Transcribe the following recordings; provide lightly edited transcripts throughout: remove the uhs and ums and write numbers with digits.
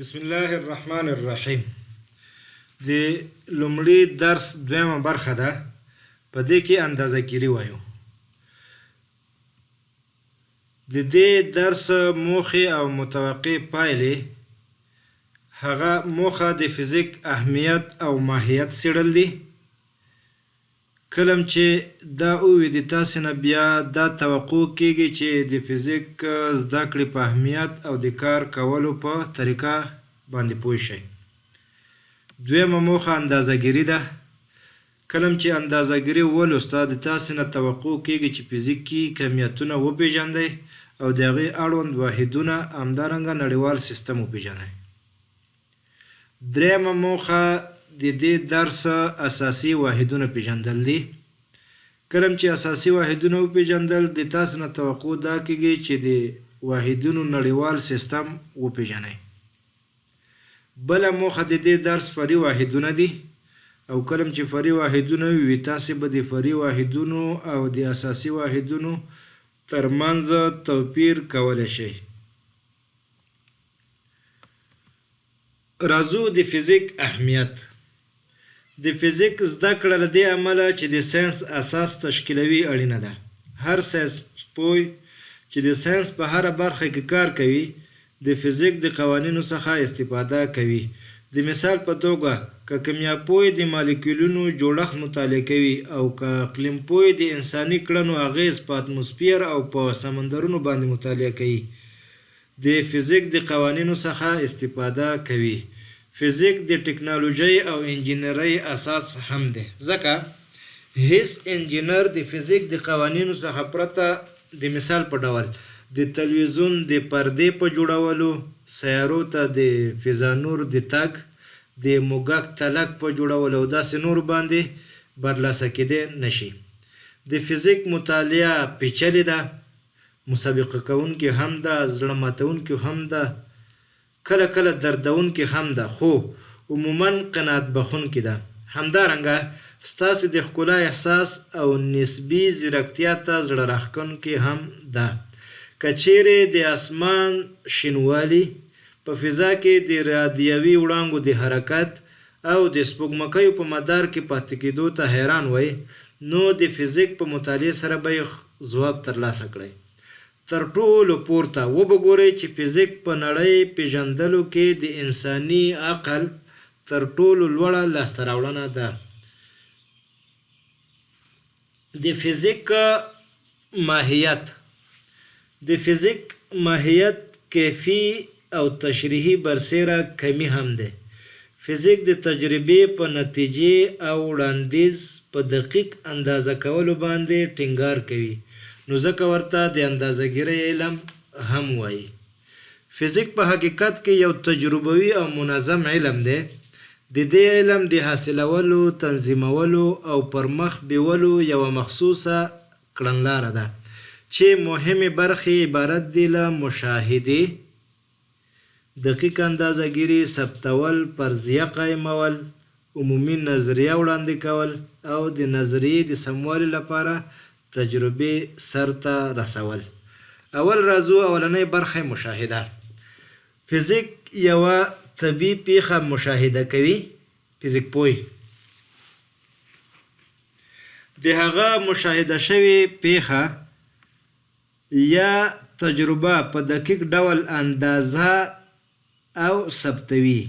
بسم الله الرحمن الرحیم. د لومړي درس دویمه برخه ده. په دې کې اندازه ګیري وایو. د دې درس موخې او متوقع پایلې هغه موخه د فزیک اهمیت او ماهیت څېړل دي. کلم چې دا اووي د تاسې نه بیا دا توقع کېږي چې د فزیک زده کړې په اهمیت او د کار کولو په طریقه باندې پوه شئ. دویمه موخه اندازه ګیري ده. کلم چې اندازه ګیري ولوسته د تاسې نه توقع کېږي چې فزیکي کمیتونه وپېژنئ او د هغې اړوند واحدونه همدارنګه نړیوال سیستم وپېژنئ. دریمه موخه د دې درس اساسي واحدونه پیژندل دي. کلم چې اساسي واحدونه وپېژندل د تاسو نه توقع دا کېږي چې د واحدونو نړیوال سیستم وپېژنئ. بله موخه د دې درس فرعي واحدونه دي او کلم چې فرعي واحدونه وي تاسې به د فرعي واحدونو او د اساسي واحدونو ترمنځ توپیر کولی شئ. راځو د فزیک اهمیت. د فزیک زده کړه له دې امله چې د ساینس اساس تشکیلوي اړینه ده. هر ساینس پوه چې د ساینس په هره برخه کې کار کوي د فزیک د قوانینو څخه استفاده کوي. د مثال په توګه که کیمیا پوه د مالیکولونو جوړښت مطالعه کوي او که اقلیم پوه د انساني کړنو اغیز په اتموسفیر او په سمندرونو باندې مطالعه کوي د فزیک د قوانینو څخه استفاده کوي. فزیک د ټکنالوژۍ او انجینرۍ اساس هم دی، ځکه هیڅ انجینر د فزیک د قوانینو څخه پرته د مثال په ډول د تلویزیون د پردې په جوړولو، سیارو ته د فضانور د تګ، د موږک تلک په جوړولو او داسې نور باندې برلاسه کېدی نشي. د فزیک مطالعه پیچلې ده، مسابقه کوونکې هم ده، زړه ماتوونکې هم ده، کله کله دردونکې هم ده، خو عموما قناعت بخښونکې ده. همدارنګه ستاسې د ښکلا احساس او نسبي ځیرکتیا ته زړه راښکونکې هم ده. که چیرې د اسمان شینوالي، په فضا کې د رادیوي وړانګو د حرکت او د سپوږمکیو په مدار کې پاتې کېدو ته حیران وئ، نو د فزیک په مطالعې سره به یې ځواب ترلاسه کړئ. تر ټولو پورته وبګورئ چې فزیک په نړۍ پیژندلو کې د انساني عقل تر ټولو لوړه لاسته راوړنه ده. د فزیک ماهیت. د فزیک ماهیت کیفي او تشریحي برسېره کمی هم دی. فزیک د تجربې په نتیجې او وړاندیز په دقیق اندازه کولو باندې ټینګار کوي، نو ځکه ورته د اندازه ګیرۍ علم هم وایي. فزیک په حقیقت کې یو تجربوي او منظم علم دی. د دې علم د حاصلولو، تنظیمولو او پر مخ بیولو یوه مخصوصه کړنلاره ده چې مهمې برخې عبارت دي له مشاهدې، دقیق اندازه ګیري، ثبتول، فرضیه قایمول، عمومي نظریه وړاندې کول او د نظریې د سموالي لپاره تجربې سرته رسول. اول راځو اولنۍ برخه مشاهده. فزیک یوه طبیعي پیښه مشاهده کوي. فزیک پوه د هغه مشاهده شوې پیښه یا تجربه په دقیق ډول اندازه او ثبتوي،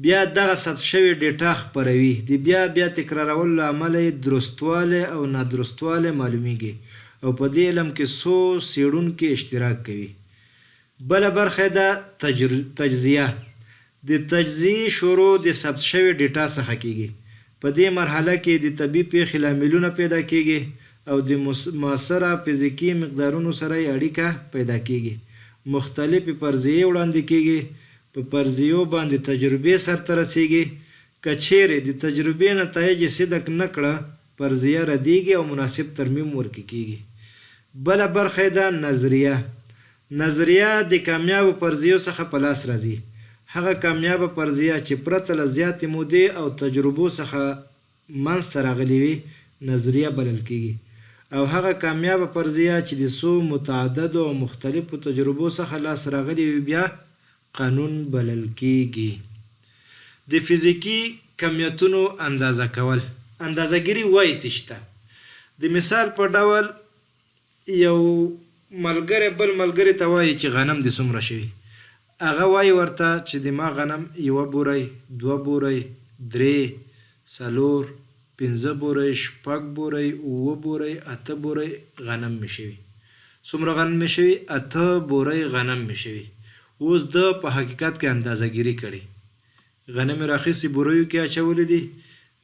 بیا دغه ثبت شوې ډیټا خپروي. د بیا بیا تکرارولو له امله یې درستوالی او نادرستوالی معلومیږي او په دې علم کې څو څېړونکي اشتراک کوي. بله برخه ده تجزیه. د تجزیې شروع د ثبت شوې ډیټا څخه کیږي. په دې مرحله کې د طبیعي پیښې لاملونه پیدا کیږي او د مؤثره فزیکي مقدارونو سره یې اړیکه پیدا کیږي. مختلفې فرضیې وړاندې کیږي، په فرضیو باندې تجربې سرته رسیږي. که چیرې د تجربې نتایج صدق نه کړه، فرضیه ردیږي او مناسب ترمیم ورکړل کیږي. بله برخه ده نظریه. نظریه د کامیابو فرضیو څخه په لاس راځي. هغه کامیابه فرضیه چې پرته له زیاتې مودې او تجربو څخه منځته راغلې وي نظریه بلل کیږي، او هغه کامیابه فرضیه چې د څو متعددو او مختلفو تجربو څخه لاس راغلې وي بیا قانون بلل کیږي. د فزیکی کمیتونو اندازه کول اندازهګیری وایي څه شته. د مثال په ډول یو ملګری بل ملګری ته وایي چې غنم دې څومره شوي، هغه وایي ورته چې د ما غنم 1 بورۍ 2 بورۍ 3 4 5 بورۍ 6 بورۍ 7 بورۍ 8 بورۍ غنم مې شوي. څومره غنم مې شوي؟ 8 بورۍ غنم مې شوي. اوس د په حقیقت کې اندازهګیري کړي، غنم راخیستې بوریو کې اچولې دي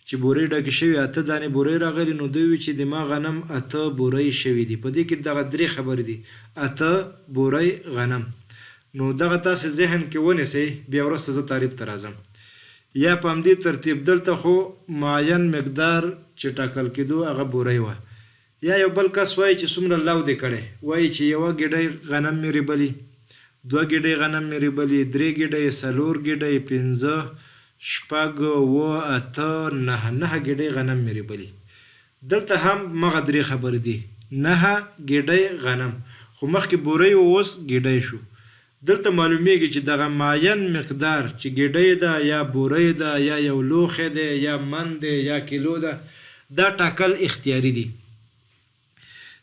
چې بورۍ ډکې شوي 8 دانې بورۍ راغلي، نو دوی وي چې د ما غنم 8 بورۍ شوي دي. په دې کې دغه 3 خبرې دي، 8 بورۍ غنم. نو دغه تاسې ذهن کې ونیسئ، بیا وروسته زه تعریف ته راځم. یا په همدې ترتیب دلته خو معین مقدار چې ټاکل کېدو هغه بورۍ وه. یا یو بل کس وایي چې څومره لو دې کړی، وایي چې 1 ګیډۍ غنم مې ریبلي، 2 ګیډۍ غنم مې ریبلي، 3 ګیډۍ 4 ګیډۍ 5 6 7 8 9 ګیډۍ غنم مې ریبلي. دلته هم مغه 3 خبرې دي، 9 ګیډۍ غنم، خو مخکې بورۍ اوس ګیډۍ شو. دلته معلومیږي چې دغه معین مقدار چې ګیډۍ ده یا بورۍ ده یا یو لوښی دی یا من دی یا کیلو ده، دا ټاکل اختیاري دي.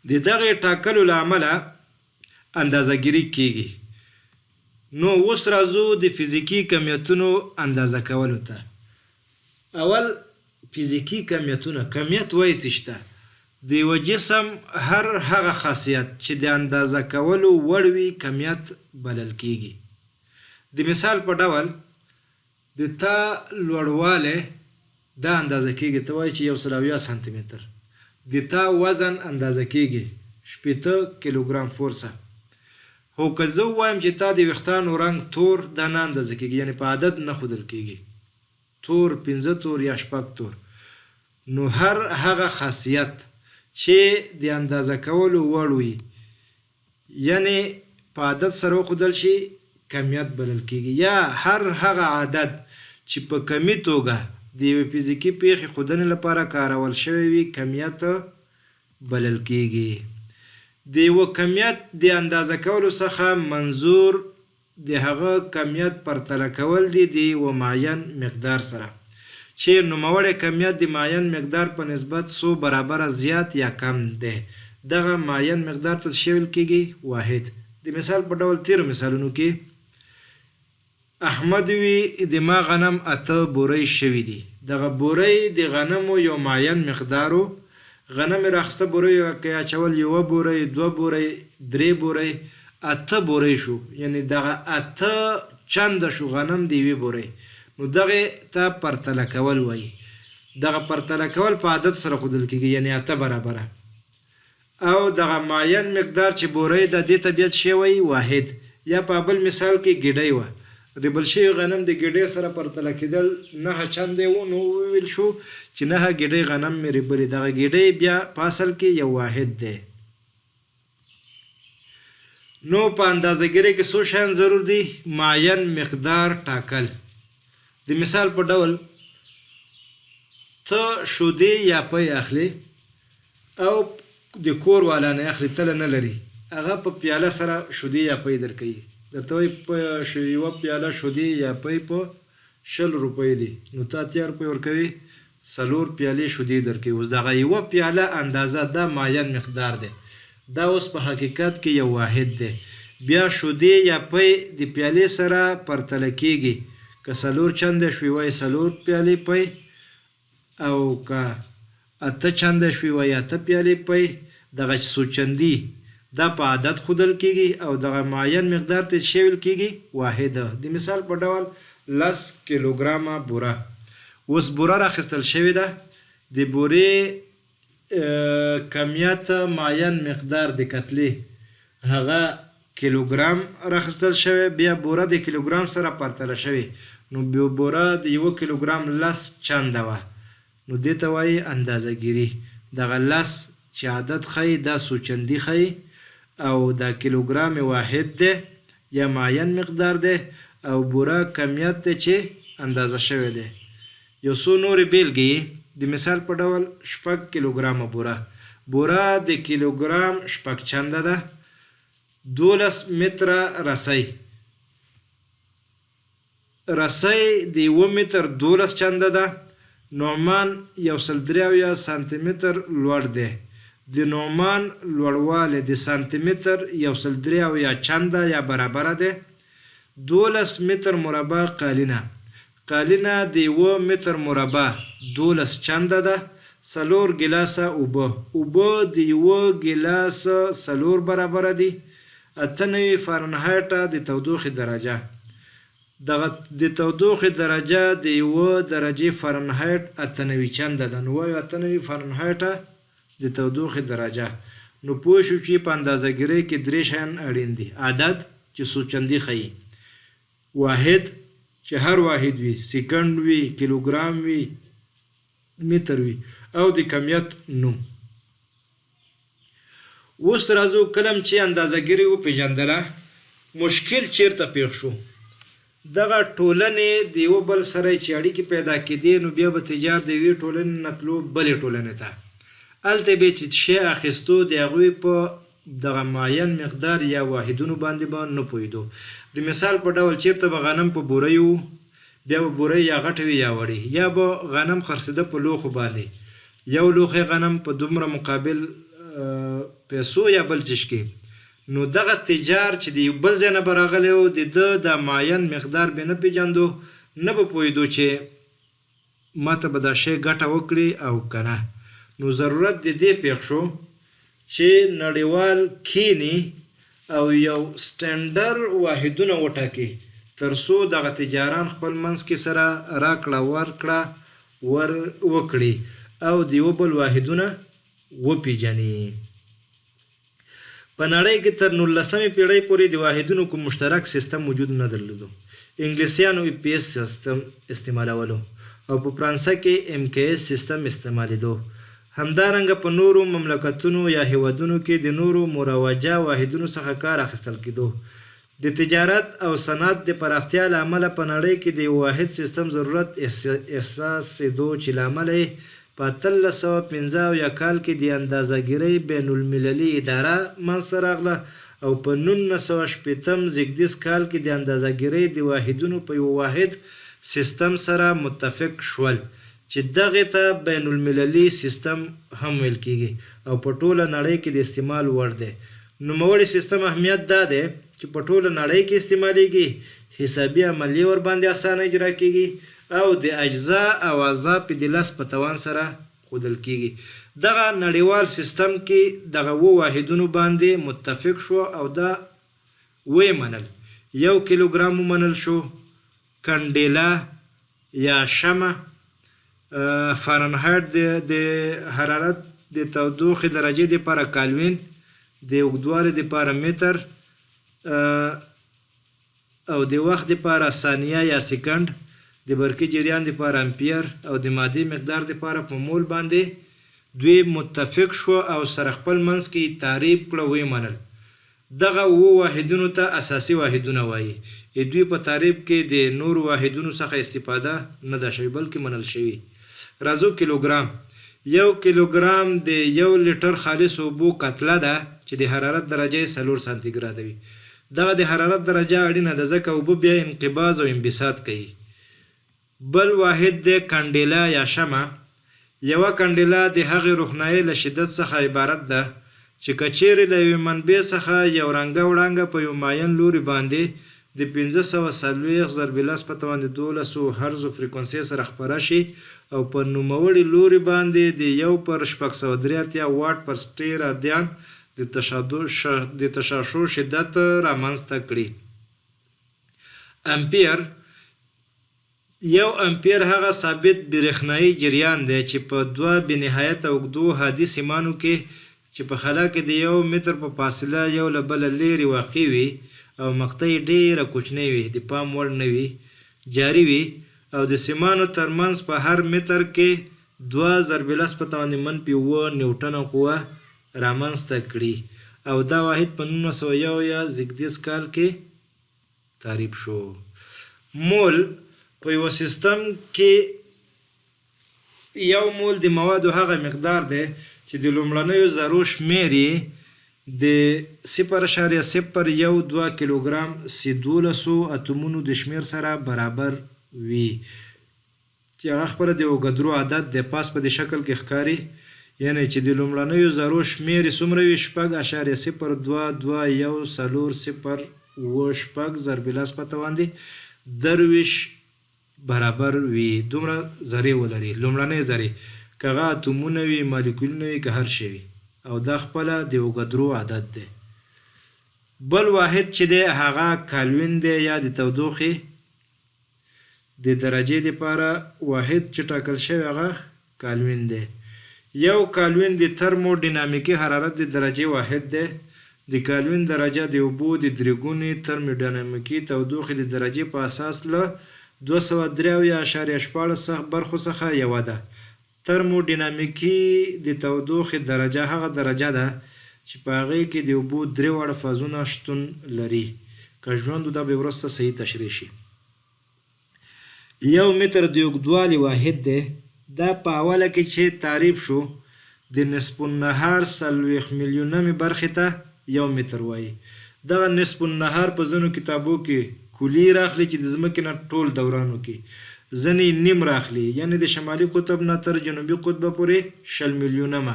د دغه ټاکلو له امله اندازهګیري کیږي. نو اوس راځو د فزیکی کمیتونو اندازه کولو ته. اول فزیکی کمیتونه، کمیت وایي څه شته؟ د یو جسم هر هغه خاصیت چې د اندازه کولو وړ وي کمیت بلل کیږي. د مثال په ډول د تا لوړوالی دا اندازه کیږي، ته وایي چې 170 سانتي متر. د تا وزن اندازه کیږي 80 کیلوګرام فورسه. خو که زه ووایم چې تا د ویښتانو رنګ تور، دا نه اندازه کیږي، یعنی په عدد نه ښودل کیږي، تور 15 تور یا 6 تور. نو هر هغه خاصیت چې د اندازه کولو وړ وي یعنی په عدد سره وښودل شي کمیت بلل کیږي. یا هر هغه عدد چې په کمي توګه د یوې فزیکي پیښې ښودنې لپاره کارول شوی وي کمیت بلل کیږي. د یوه کمیت د اندازه کولو څخه منظور د هغه کمیت پرتله کول دي د یوه معین مقدار سره، چې نوموړی کمیت د معین مقدار په نسبت 100 برابره زیات یا کم دی. دغه معین مقدار ته څه ویل کیږي؟ واحد. د مثال په ډول تیرو مثالونو کې احمد وی د ما غنم 8 بورۍ شوي دي. دغه بورۍ د غنمو یو معین مقدارو، غنم راخسته بورۍ کې اچول 1 بورۍ 2 بورۍ 3 بورۍ 8 بورۍ شو، یعنی دغه 8 چنده شو غنم د 1 بورۍ. نو دغه ته پرتله کول وایي. دغه پرتله کول په عدد سره ښودل کیږي، یعنی 8 برابره. او دغه معین مقدار چې بورۍ د دې طبیعت شوی واحد. یا په بل مثال کې ګیډۍ وه، ریبل شوی غنم د ګیډۍ سره پرتله کېدل 9 چندې و، نو وویل شو چې 9 ګیډۍ غنم مې ریبلي. دغه ګیډۍ بیا په اصل کې یو واحد دی. نو په اندازهګیرۍ کې څو شیان ضرور دي؟ معین مقدار ټاکل. د مثال په ډول ته شودې یا پی اخلي او د کور والا نه اخلي، تله نه لري، هغه په پیاله سره شودې یا پی درکوي، درته وایي په یوه پیاله شودې یا پی په 20 روپۍ دي، نو تا 3 روپۍ ورکوي، 4 پیالې شودې درکوي. اوس دغه یوه پیاله اندازه دا معین مقدار دی، دا اوس په حقیقت کې یو واحد دی. بیا شودې یا پی د پیالې سره پرتله کیږي، که 4 چنده شوي وایي 4 پیالې پی، او که 8 چنده شوي وایي 8 پیالې پی. دغه څو چندي دا په عدد ښودل کیږي او دغه معین مقدار ته څه ویل کیږي؟ واحد. د مثال په ډول 10 کیلوګرامه بوره. اوس بوره راخیستل شوې ده، د بورې کمیت معین مقدار د کتلې هغه کیلوګرام راخیستل شوی، بیا بوره د کیلوګرام سره پرتله شوی، نو بوره د 1 کیلوګرام 10 چنده وه، نو دې ته وایي اندازهګیري. دغه 10 چې عدد ښیي دا څو چندي ښیي، او دا کیلوګرام واحد دی یا معین مقدار دی، او بوره کمیت دی چې اندازه شوی دی. یو څو نورې بیلګې د مثال په ډول 6 کیلوګرامه بوره. بوره د کیلوګرام 6 چنده ده، 12 متره رسۍ رسۍ د 1 متر 12 چنده ده. نعمان 173 سانتي متر لوړ دی. د نعمان لوړوالی د سانتي متر 173 چنده یا برابره ده. 12 متر مربع قالینه. قالینه د 1 متر مربع 12 چنده ده. 4 ګیلاسه اوبه. اوبه د 1 ګیلاس 4 برابره دي. 98 فارنهایټ د تودوخې درجه. دغه د تودوخې درجه د 1 درجې فارنهایټ 98 چنده ده. نو وایو 98 فارنهایټ د تودوخې درجه. نو پوه شو چې په اندازهګیرۍ کې درې شیان اړین دي. عدد چې څو چندي ښیي، واحد چې هر واحد وي، سیکنډ وي، کیلوګرام وي، متر وي، او د کمیت نوم. اوس راځو کلم چې اندازهګیري وپېژندله، مشکل چیرته پیښ شو. دغه ټولنې د یو بل سره چې اړیکې پیدا کېدې، نو بیا به تجار د یوې ټولنې نه تلو بلې ټولنې ته. هلته به چې شی اخیستو د هغوی په دغه معین مقدار یا واحدونو باندې به نه پوهېدو. د مثال په ډول چیرته به غنم په بورۍ وو، بیا به بورۍ یا غټه وي یا وړې، یا به غنم خرڅېده په لوښو باندې. یو لوښی غنم په دومره مقابل پیسو یا بل څه کې. نو دغه تجار چې د یو بل ځای نه به راغلی و، د ده د معین مقدار به نه پېژندو، نه به پوهېدو چې ماته به دا شی ګټه وکړي او که نه. نو ضرورت د دې پېښ شو چې نړیوال کینی او یو سټنډر واحدونه وټاکي، تر څو دغه تجاران خپل منځ کې سره راکړه ورکړه وکړي او د یو بل واحدونه وپېژني. په نړۍ کې تر 19مې پېړۍ پورې د واحدونو کوم مشترک سیستم وجود نه درلودو. انګلیسیانو EPS سیستم استعمالولو او په فرانسه کې MKS سیستم استعمالیدو. همدارنګه په نورو مملکتونو یا هیوادونو کې د نورو مروجه واحدونو څخه کار اخیستل کېدو. د تجارت او صنعت د پراختیا له امله په نړۍ کې د یو واحد سیستم ضرورت احساسېدو چې له امله یې په 1815 کال کې د اندازهګیرۍ بین المللي اداره منځته راغله او په 19شپېتم زېږدیز کال کې د اندازهګیرۍ د واحدونو په یو واحد سیستم سره متفق شول چې دغې ته بین المللي سیستم هم ویل کېږي او په ټوله نړۍ کې د استعمال وړ دی. نوموړي سیستم اهمیت دا دی چې په ټوله نړۍ کې استعمالیږي، حسابي عملیې ورباندې اسانه اجرا کېږي او د اجزا او اعضا په د لاس په توان سره ښودل کېږي. دغه نړیوال سیستم کې دغه 2 واحدونو باندې متفق شو او دا ویې منل. 1 کیلوګرام ومنل شو، کنډیله یا شمع، فارنهایټ د حرارت د تودوخې درجې دپاره کالوین، د اوږدوالي دپاره متر او د وخت دپاره ثانیه یا سیکنډ، د برقي جریان دپاره امپیر او د مادې مقدار دپاره په مول باندې دوی متفق شو او سره خپل منځ کې تعریف کړه، ویې منل. دغه 2 واحدونو ته اساسي واحدونه وایي. دوی په تعریف کې د نورو واحدونو څخه استفاده نه ده شوې بلکې منل شوي. راځو کیلوګرام. 1 کیلوګرام د 1 لیټر خالص اوبو کتله ده چې د حرارت درجه 4 سانتي ګراده وي. دغه د حرارت درجه اړینه ده ځکه اوبه بیا انقباض او انبساط کوي. بل واحد د کنډیله یا شمع. 1 کنډیله د هغې روښنایي له شدت څخه عبارت ده چې که چیرې له یوې منبع څخه یو رنګه وړانګه په یو معین لوري باندې د 540 ضرب لس په توان د 1200 هرزو فریکونسۍ سره خپره شي او په نوموړي لوري باندې د 1/683 واټ پر سټیر رادیان د تشعشع شدت رامنځته کړي. امپیر. 1 امپیر هغه ثابت برېښنایي جریان دی چې په 2 بېنهایته اوږدو هادي سیمانو کې چې په خلا کې د 1 متر په فاصله یو له بله لرې واقع وي او مقطع یې ډېره کوچنۍ وي، د پام وړ نه وي، جاري وي او د سیمانو ترمنځ په هر متر کې 2 ضرب لس په توان -7 نیوټنه قوه رامنځته کړي او دا واحد په 1901 زېږدیز کال کې تعریف شو. مول په یو سیستم کې 1 مول د موادو هغه مقدار دی چې د لومړنیو ذرو شمیر یې د 0.02 کیلوګرام C12 اتومونو د شمیر سره برابر وي چې هغه خپله د اوږدرو عدد د پاس په دې شکل کې ښکاري یعنی چې د لومړنیو ذرو شمیر یې څومره وي 0.0220 ضرب لاس په توان دي 20 برابر وي دومره ذرې ولري لومړنۍ ذرې که هغه اتومونه وي مالیکولونه وي که هر شی وي او دا خپله د اوږدرو عدد دی بل واحد چې دی هغه کالوین دی یا د تودوخې د درجې دپاره واحد چې ټاکل شوی هغه کالوین دی یو کالوین د ترموډینامیکي حرارت د درجې واحد دی د کالوین درجه د اوبو د درې ګونې ترموډینامیکي تودوخې د درجې په اساس له 293.14 برخو څخه یوه ده ترموډینامیکي د تودوخې درجه هغه درجه ده چې په هغې کې د اوبو درې واړه فازونه شتون لري که ژوند دا به وروسته صحیح تشریح شي یو متر د اوږدوالي واحد دی دا په اوله کې چې تعریف شو د نصف النهار 40 میلیونمې برخې ته یو متر وایي دغه نصف النهار په ځینو کتابو کې کلی راخلي چې د ځمکې نه ټول دوران وکړي ځینې نیم راخلي یعنی د شمالي قطب نه تر جنوبي قطبه پورې 20 میلیونمه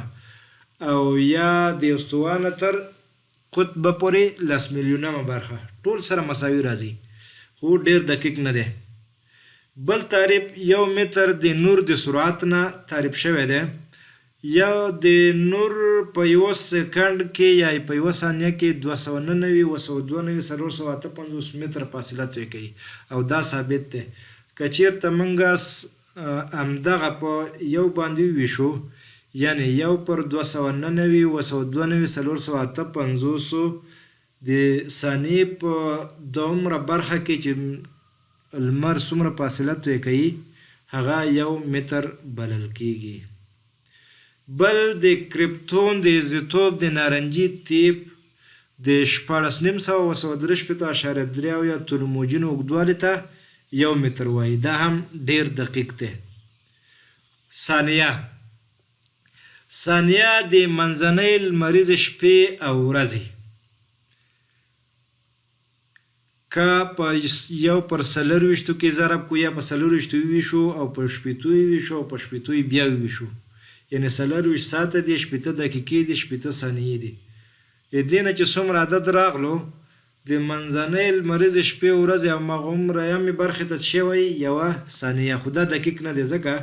او یا د استوا نه تر قطبه پورې 10 میلیونمه برخه ټول سره مساوي راځي خو ډیر دقیق نه دی بل تعریف یو متر د نور د سرعت نه تعریف شوی دی یا د نور په یو سکند کې یا په یو ثانیه کې 299.458 متر فاصله توی کوي او دا ثابت دی که چېرته موږ همدغه په یو باندې وویشو یعنی 1/299.458 د ثانیې په دومره برخه کې چې لمر څومره فاصله توی کوي هغه یو متر بلل کیږي بل د کرپتون د ایزوتوپ د نارنجي تیپ د 14.933 یا تلوموجین اوږدوالي ته یو متر وایي دا هم ډیر دقیق دی ثانیه د منځنۍ لمریزې شپې او ورځې که په 1/24 کې ضرب کو یا په 24 ویشو او په 80 ویشو او په 80 بیا ویشو یعنی 24 ساعته دی 80 دقیقې دی 80 ثانیې دی دې نه چې څومره عدد راغلو د منځنۍ لمریزې شپې او ورځې هماغومره یمې برخې ته څه وایي یوه ثانیه خو دا دقیق نه دی ځکه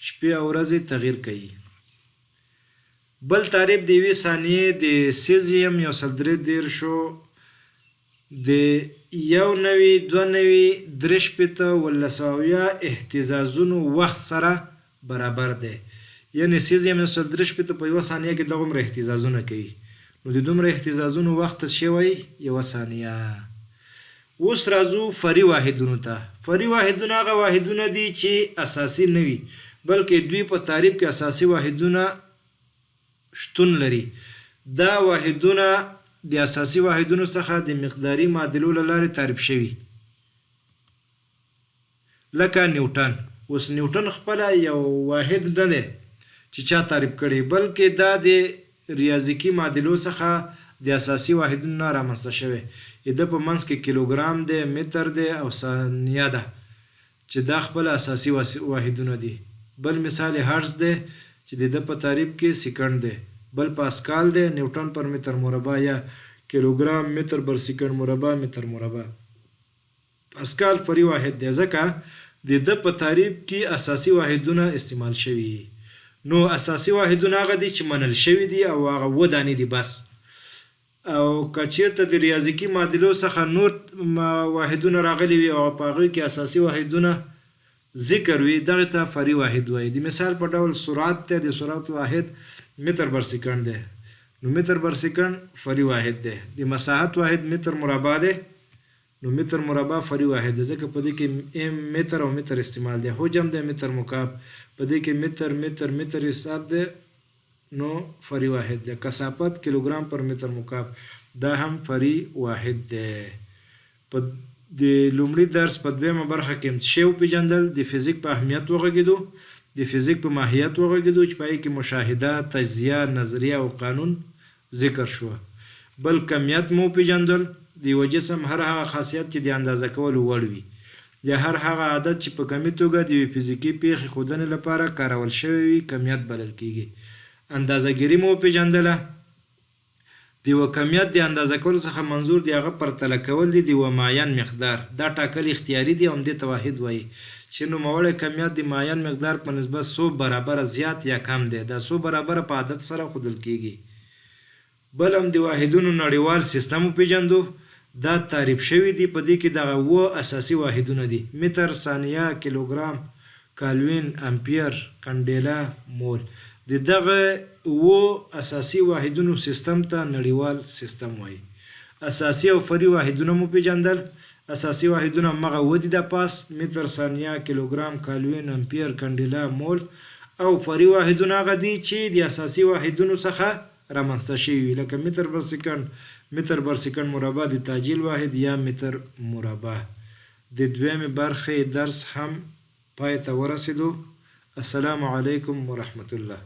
شپې او ورځې تغییر کوي بل تعریف د یوې ثانیې د سیزیم 133 د 1 2 3 اهتزازونو وخت سره برابر دی یعنی سیزیم 133 په یوه ثانیه کې دغومره اهتزازونه کوي نو د دومره اهتزازونو وخت ته څه وایي یوه ثانیه اوس راځو فري واحدونو ته فري واحدونه هغه واحدونه دي چې اساسي نه وي بلکې دوی په تعریف کې اساسي واحدونه شتون لري دا واحدونه د اساسي واحدونو څخه د مقداري معادلو له لارې تعریف شوي لکه نیوټن اوس نیوټن خپله یو واحد نه دی چې چا تعریف کړی بلکې دا د ریاضیکي معادلو څخه د اساسي واحدونو نه رامنځته شوی د په منځ کې کیلوګرام دی متر دی او ثانیه ده چې دا خپل اساسي واحدونه دي بل مثال هرتز دی چې د په تعریف کې سکند دی بل پاسکال دی نیوټن پر متر مربع یا کیلوګرام متر بر سکند مربع متر مربع پاسکال فري واحد دی ځکه د په تعریف کې اساسي واحدونه استعمال شوي نو اساسي واحدونه هغه دي چې منل شوي دي او هغه ودانې دي بس او که چېرته د ریاضیکي معادلو څخه نور واحدونه راغلي وي او په هغوی کې اساسي واحدونه ذکر وي دغه ته فري واحد وایي د مثال په ډول سرعت ته د سرعت واحد متر بر سکند دی نو متر بر سکند فري واحد دی د مساحت واحد متر مربع دی نو متر مربع فري واحد دی ځکه په دې کې متر او متر استعمال دی حجم دی متر مکعب په دې کې متر حساب دی نو فري واحد دی کثافت کیلوګرام پر متر مکعب دا هم فري واحد دی په د لومړي درس په دویمه برخه کې څه وپېژندل د فزیک په اهمیت وغږېدو د فزیک په ماهیت وغږېدو چې په هغې کې مشاهده تجزیه نظریه او قانون ذکر شوه بل کمیت مو پیژندل د یو جسم هر هغه خاصیت چې د اندازه کولو وړ وي یا هر هغه عادت چې په کمي توګه د یوې فزیکي پیښې ښودنې لپاره کارول شوی وي کمیت بلل کیږي. اندازهګیري مو پیژندله. د یوه کمیت د اندازه کولو څخه منظور د هغه پرتله کول دي د یوه معین مقدار. دا ټاکل اختیاري دي او همدې ته واحد وایي چې نوموړی کمیت د معین مقدار په نسبت 100 برابره زیات یا کم دی. دا 100 برابره په عدد سره ښودل کیږي. بل هم د واحدونو نړیوال سیستم وپېژندو. دا تعریف شوي دي. په دې کې دغه 7 اساسي واحدونه دي: متر، ثانیه، کیلوګرام، کالوین، امپیر، کنډیلا، مول. د دغه 7 اساسي واحدونو سیستم ته نړیوال سیستم وایي. اساسي او فرعي واحدونه مو پیژندل. اساسي واحدونه همغه 7 دي د پاس: متر، ثانیه، کیلوګرام، کالوین، امپیر، کنډیلا، مول. او فرعي واحدونه هغه دي چې د اساسي واحدونو څخه رامنځته شوي وي، لکه متر بر سکند، متر بر سکند مربع د تعجیل واحد یا متر مربع. د دویمې برخې درس هم پای ته ورسېدو. السلام علیکم ورحمة الله.